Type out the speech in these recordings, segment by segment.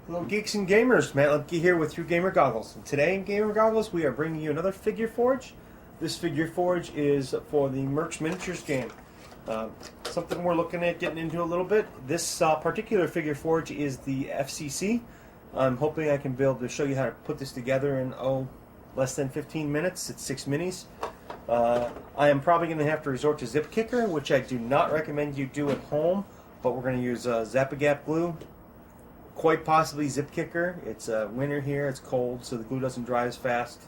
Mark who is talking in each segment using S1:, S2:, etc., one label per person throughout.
S1: Hello geeks and gamers, Matt Lemke here with Through Gamer Goggles. And today in Gamer Goggles we are bringing you another figure forge. This figure forge is for the Mercs Miniatures Game. Something we're looking at getting into a little bit. This particular figure forge is the FCC. I'm hoping I can be able to show you how to put this together in less than 15 minutes. It's 6 minis. I am probably going to have to resort to Zip Kicker, which I do not recommend you do at home, but we're going to use Zap-A-Gap glue. Quite possibly Zip Kicker. It's winter here, it's cold, so the glue doesn't dry as fast.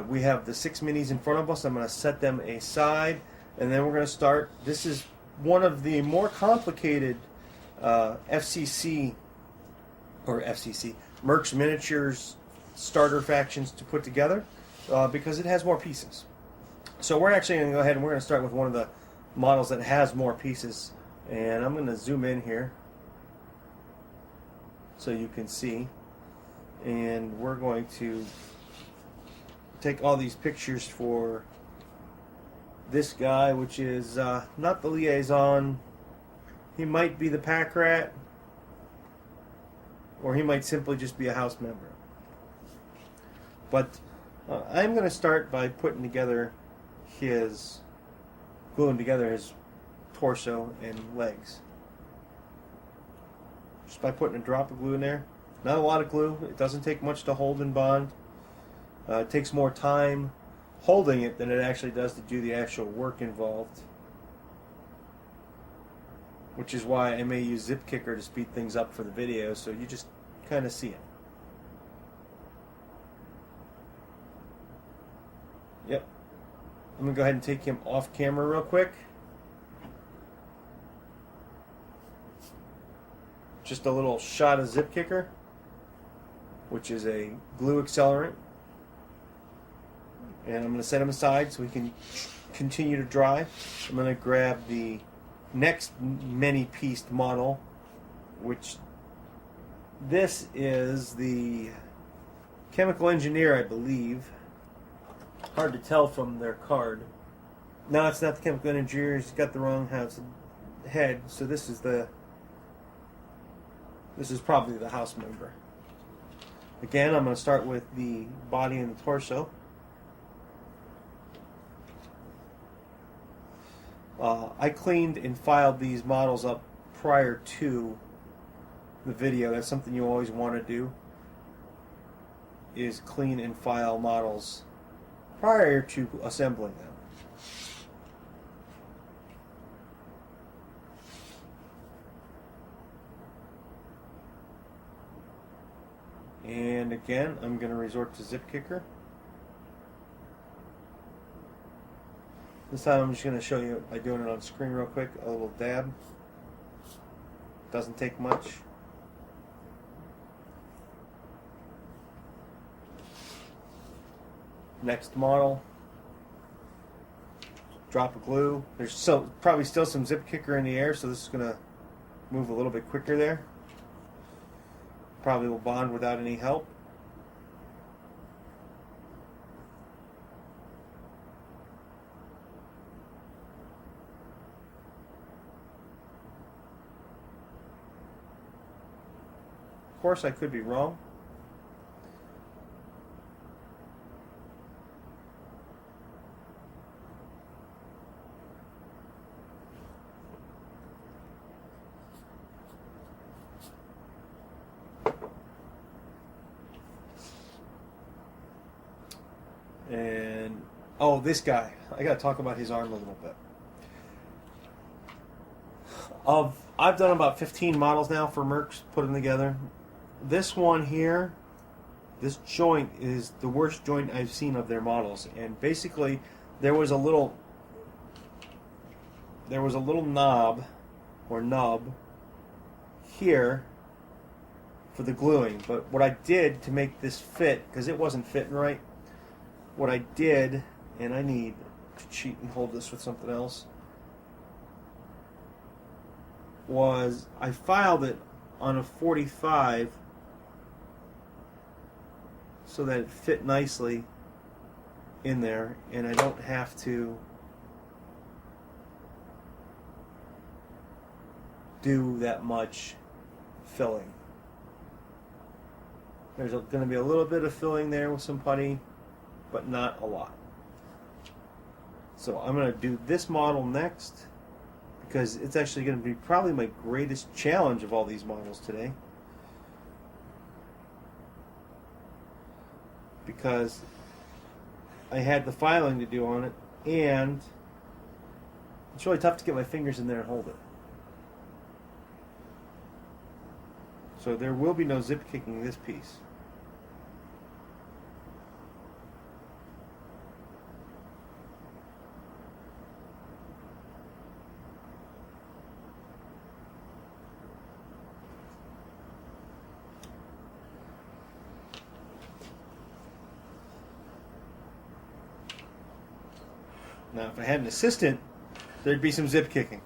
S1: We have the 6 minis in front of us. I'm going to set them aside, and then we're going to start. This is one of the more complicated FCC Mercs Miniatures starter factions to put together because it has more pieces. So we're actually going to go ahead and we're going to start with one of the models that has more pieces, and I'm going to zoom in here so you can see, and we're going to take all these pictures for this guy, which is not the liaison. He might be the pack rat, or he might simply just be a house member. But I'm going to start by gluing together his torso and legs. Just by putting a drop of glue in there. Not a lot of glue. It doesn't take much to hold and bond. It takes more time holding it than it actually does to do the actual work involved. Which is why I may use Zip Kicker to speed things up for the video, so you just kind of see it. Yep. I'm going to go ahead and take him off camera real quick. Just a little shot of Zip Kicker, which is a glue accelerant. And I'm going to set him aside so he can continue to dry. I'm going to grab the next many-pieced model, which this is the Chemical Engineer, I believe. Hard to tell from their card. No, it's not the Chemical Engineer. He's got the wrong head. So this is probably the house member. Again, I'm going to start with the body and the torso. I cleaned and filed these models up prior to the video. That's something you always want to do, is clean and file models prior to assembling them. And again, I'm going to resort to Zip Kicker. This time I'm just going to show you by doing it on screen real quick, a little dab. Doesn't take much. Next model. Drop of glue. There's probably still some Zip Kicker in the air, so this is going to move a little bit quicker there. Probably will bond without any help. Of course, I could be wrong. And this guy, I got to talk about his arm a little bit. I've done about 15 models now for Mercs, put them together. This one here, this joint is the worst joint I've seen of their models, and basically there was a little knob or nub here for the gluing. But what I did to make this fit, because it wasn't fitting right, what I did, and I need to cheat and hold this with something else, was I filed it on a 45 so that it fit nicely in there, and I don't have to do that much filling. There's going to be a little bit of filling there with some putty, but not a lot. So I'm going to do this model next because it's actually going to be probably my greatest challenge of all these models today. Because I had the filing to do on it, and it's really tough to get my fingers in there and hold it. So there will be no zip kicking this piece. Now, if I had an assistant, there'd be some zip kicking.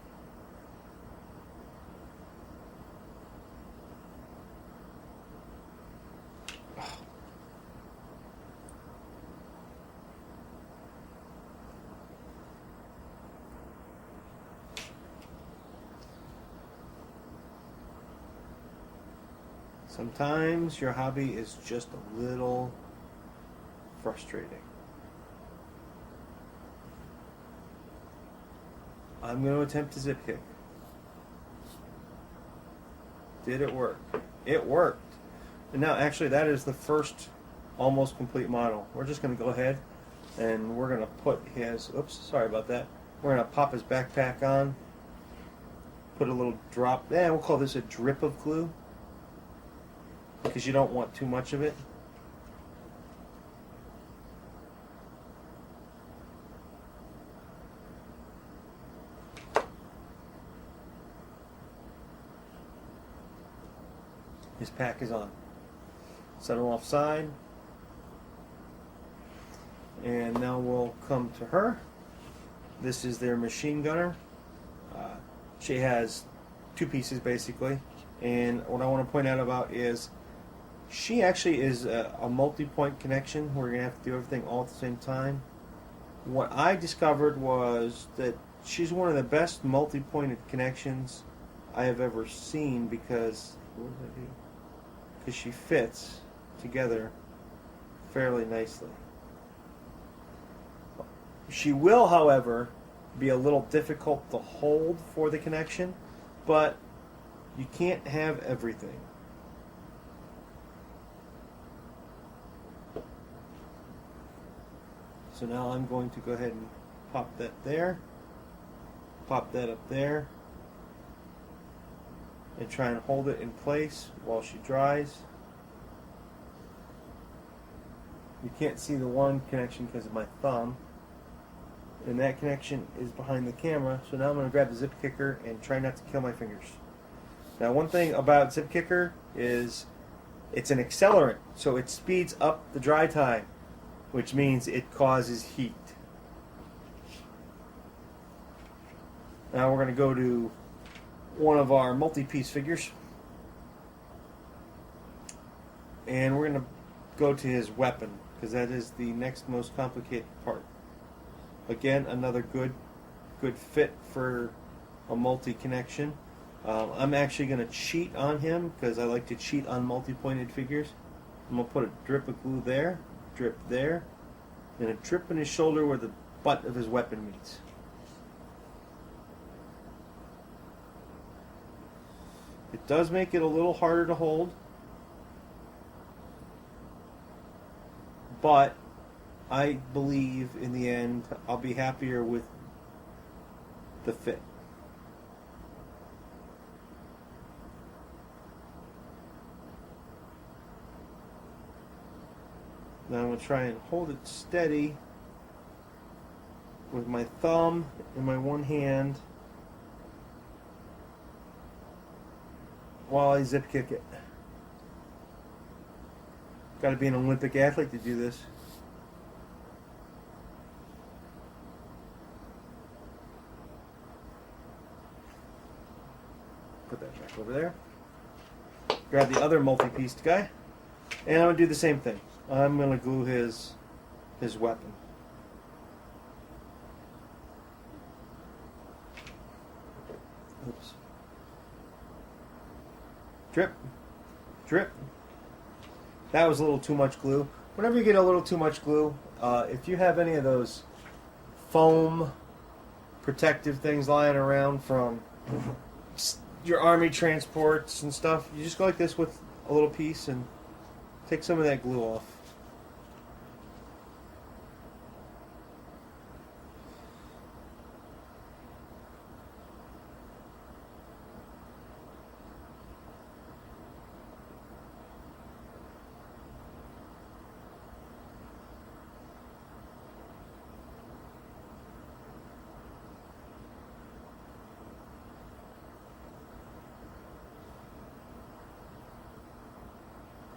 S1: Sometimes your hobby is just a little frustrating. I'm going to attempt to zip kick. Did it work? It worked. And now actually that is the first almost complete model. We're just going to go ahead and we're going to put his, oops, sorry about that. We're going to pop his backpack on, put a little drop, we'll call this a drip of glue because you don't want too much of it. His pack is on. Set him offside. And now we'll come to her. This is their machine gunner. She has two pieces basically. And what I want to point out about is she actually is a multi-point connection. We're going to have to do everything all at the same time. What I discovered was that she's one of the best multi-pointed connections I have ever seen because, what did I do? Because she fits together fairly nicely. She will, however, be a little difficult to hold for the connection, but you can't have everything. So now I'm going to go ahead and pop that there, pop that up there, and try and hold it in place while she dries. You can't see the one connection because of my thumb, and that connection is behind the camera. So now I'm going to grab the zip kicker and try not to kill my fingers. Now, one thing about zip kicker is it's an accelerant, so it speeds up the dry time, which means it causes heat. Now we're going to go to one of our multi-piece figures, and we're going to go to his weapon because that is the next most complicated part. Again, another good fit for a multi-connection. I'm actually going to cheat on him because I like to cheat on multi-pointed figures. I'm going to put a drip of glue there, drip there, and a drip in his shoulder where the butt of his weapon meets. It does make it a little harder to hold, but I believe in the end I'll be happier with the fit. Now I'm going to try and hold it steady with my thumb in my one hand while I zip kick it. Got to be an Olympic athlete to do this. Put that back over there. Grab the other multi-pieced guy, and I'm going to do the same thing. I'm going to glue his weapon. Oops. Drip, drip, That was a little too much glue. Whenever you get a little too much glue, if you have any of those foam protective things lying around from your army transports and stuff, you just go like this with a little piece and take some of that glue off.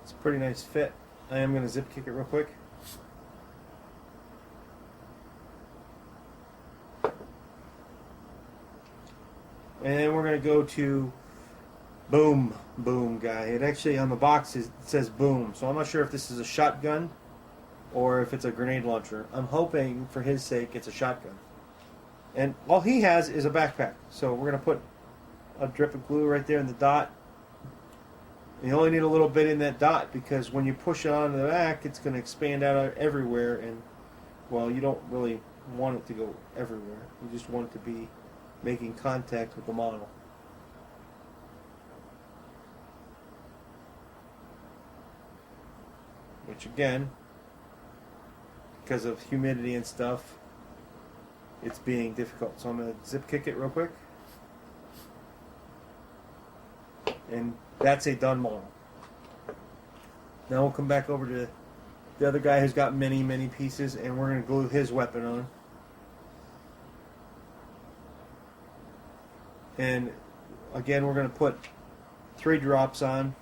S1: It's a pretty nice fit. I am going to zip kick it real quick. And we're going to go to Boom guy. It actually on the box it says Boom, so I'm not sure if this is a shotgun or if it's a grenade launcher. I'm hoping for his sake it's a shotgun. And all he has is a backpack, so we're going to put a drip of glue right there in the dot. You only need a little bit in that dot because when you push it onto the back, it's going to expand out everywhere, and well, you don't really want it to go everywhere. You just want it to be making contact with the model. Which again, because of humidity and stuff, it's being difficult. So I'm going to zip kick it real quick. And that's a done model. Now we'll come back over to the other guy who's got many pieces, and we're going to glue his weapon on. And again, we're going to put 3 drops on.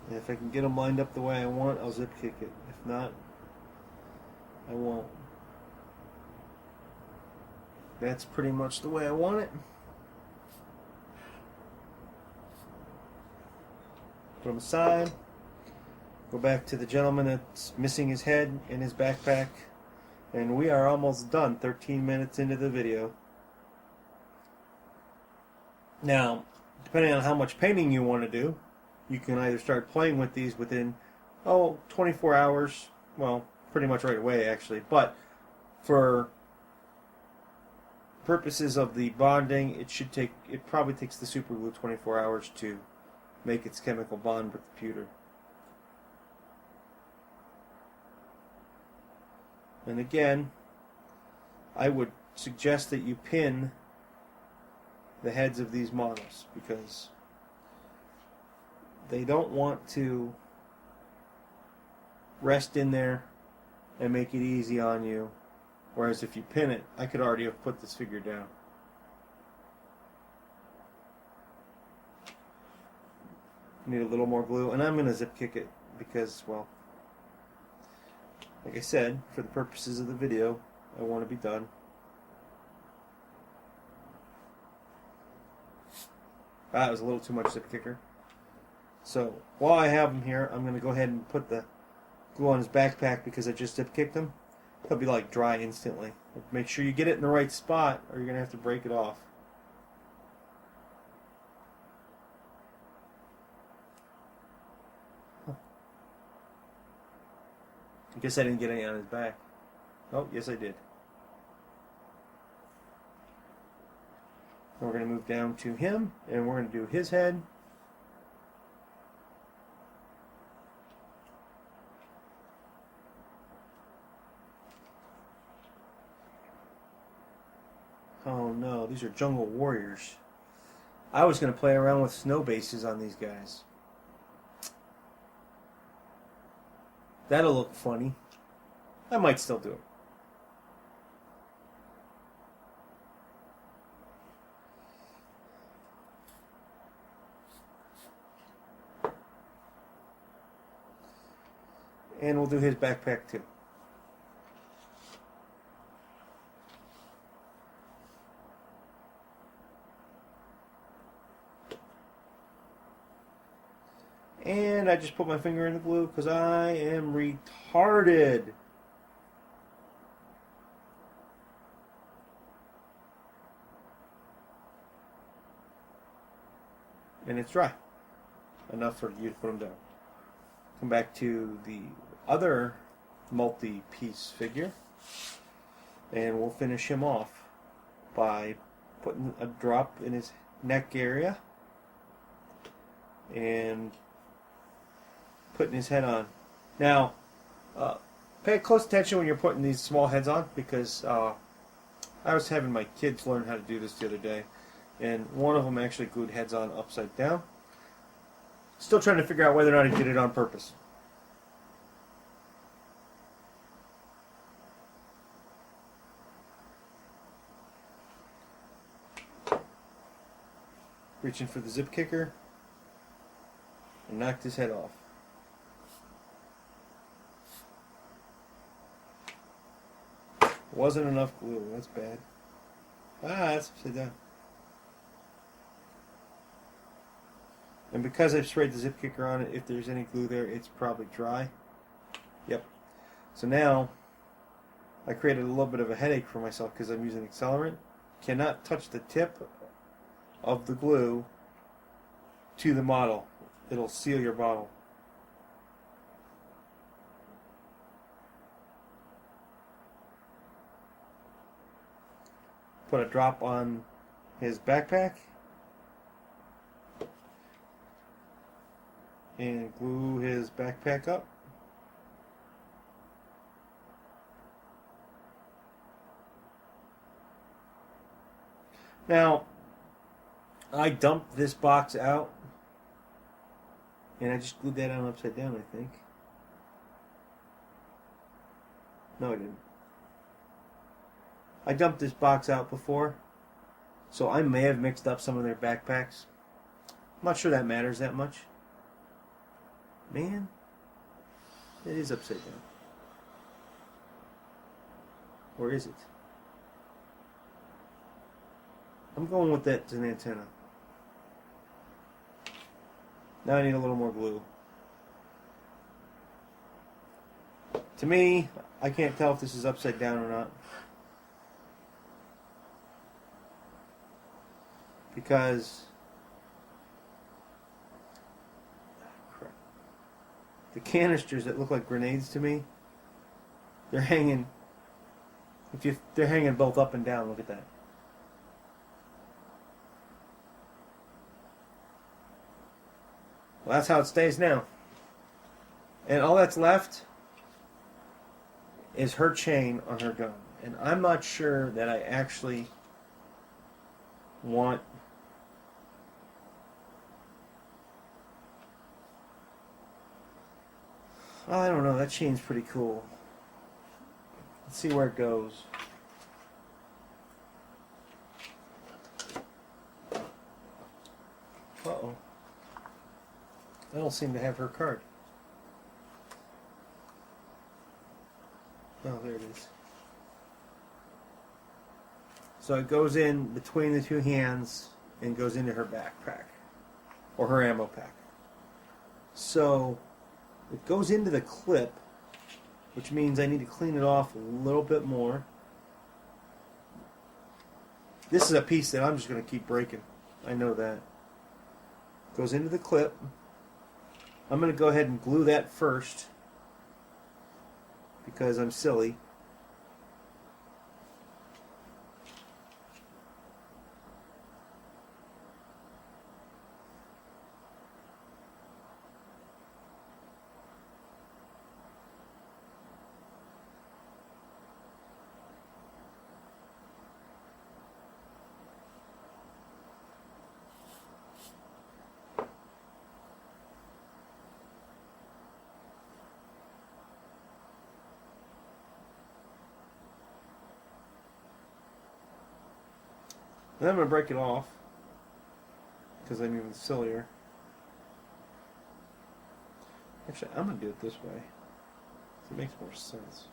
S1: And if I can get them lined up the way I want, I'll zip kick it. If not, I won't. That's pretty much the way I want it. Put them aside. Go back to the gentleman that's missing his head in his backpack. And we are almost done, 13 minutes into the video. Now, depending on how much painting you want to do, you can either start playing with these within, 24 hours. Well, pretty much right away, actually. But for purposes of the bonding, it probably takes the super glue 24 hours to make its chemical bond with the pewter. And again, I would suggest that you pin the heads of these models because they don't want to rest in there and make it easy on you. Whereas if you pin it, I could already have put this figure down. Need a little more glue, and I'm going to zip kick it because, well, like I said, for the purposes of the video, I want to be done. That was a little too much zip kicker. So, while I have him here, I'm going to go ahead and put the glue on his backpack because I just zip kicked him. He'll be like dry instantly. Make sure you get it in the right spot or you're going to have to break it off. I guess I didn't get any on his back. Oh, yes I did. We're going to move down to him, and we're going to do his head. Oh no, these are jungle warriors. I was going to play around with snow bases on these guys. That'll look funny. I might still do it. And we'll do his backpack too. And I just put my finger in the glue because I am retarded. And it's dry. Enough for you to put them down. Come back to the other multi-piece figure. And we'll finish him off by putting a drop in his neck area. And putting his head on. Now, pay close attention when you're putting these small heads on, because I was having my kids learn how to do this the other day, and one of them actually glued heads on upside down. Still trying to figure out whether or not he did it on purpose. Reaching for the zip kicker and knocked his head off. Wasn't enough glue. That's bad. That's upside down. And because I've sprayed the zip kicker on it, if there's any glue there, it's probably dry. Yep. So now, I created a little bit of a headache for myself because I'm using accelerant. Cannot touch the tip of the glue to the model. It'll seal your bottle. Put a drop on his backpack and glue his backpack up. Now, I dumped this box out and I just glued that on upside down, I think. No, I didn't. I dumped this box out before, so I may have mixed up some of their backpacks. I'm not sure that matters that much. Man, it is upside down. Or is it? I'm going with that as an antenna. Now I need a little more glue. To me, I can't tell if this is upside down or not, because the canisters that look like grenades to me, they're hanging. They're hanging both up and down. Look at that. Well, that's how it stays now. And all that's left is her chain on her gun. And I'm not sure that I actually want I don't know, that chain's pretty cool. Let's see where it goes. Uh-oh. I don't seem to have her card. Oh, there it is. So it goes in between the two hands and goes into her backpack. Or her ammo pack. So it goes into the clip, which means I need to clean it off a little bit more. This is a piece that I'm just going to keep breaking. I know that. Goes into the clip. I'm going to go ahead and glue that first because I'm silly. And then I'm going to break it off because I'm even sillier. Actually, I'm going to do it this way. It makes more sense.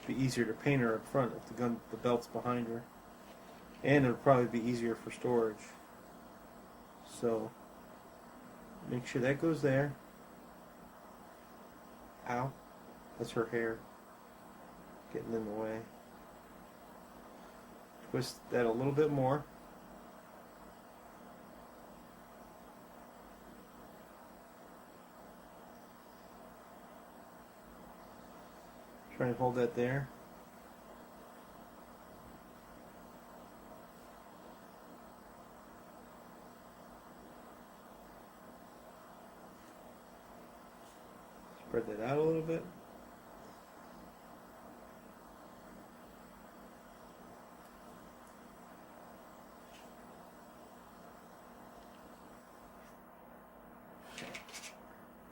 S1: Be easier to paint her up front if the belt's behind her, and it'll probably be easier for storage. So make sure that goes there. Ow, that's her hair getting in the way. Twist that a little bit more. Try and hold that there. Spread that out a little bit.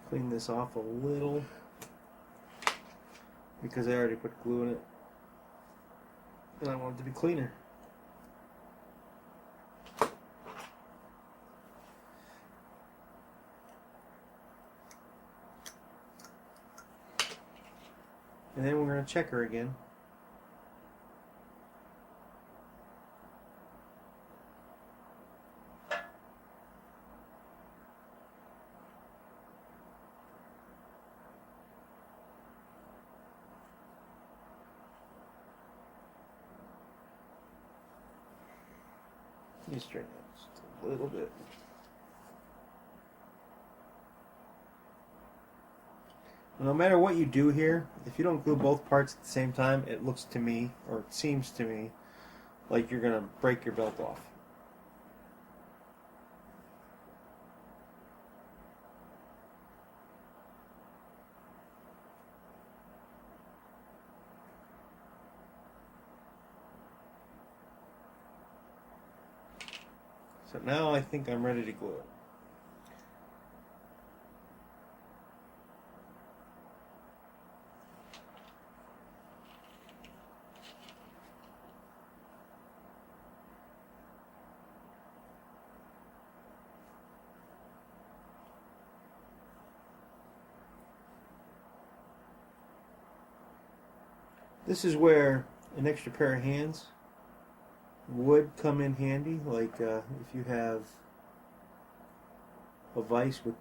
S1: Clean this off a little because I already put glue in it and I want it to be cleaner. And then we're going to check her again. You straighten it just a little bit. No matter what you do here, if you don't glue both parts at the same time, it looks to me, or it seems to me, like you're going to break your belt off. So now I think I'm ready to glue it. This is where an extra pair of hands would come in handy, like if you have a vise with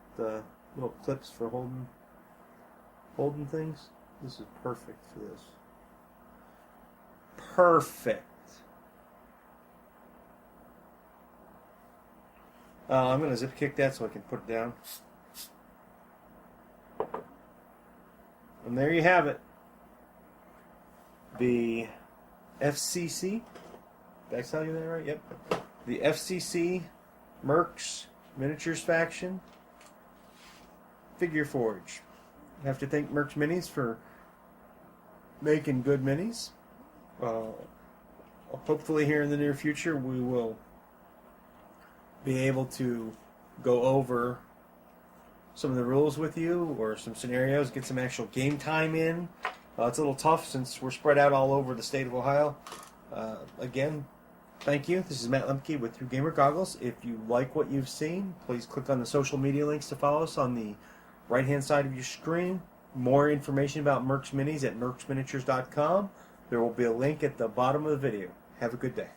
S1: little clips for holding things. This is perfect for this. Perfect. I'm going to zip kick that so I can put it down. And there you have it. The FCC. Did I tell you that right? Yep. The FCC Mercs Miniatures faction figure forge. I have to thank Mercs Minis for making good minis. Hopefully here in the near future we will be able to go over some of the rules with you or some scenarios, get some actual game time in. It's a little tough since we're spread out all over the state of Ohio. Again, thank you. This is Matt Lemke with Through Gamer Goggles. If you like what you've seen, please click on the social media links to follow us on the right-hand side of your screen. More information about Mercs Minis at mercsminiatures.com. There will be a link at the bottom of the video. Have a good day.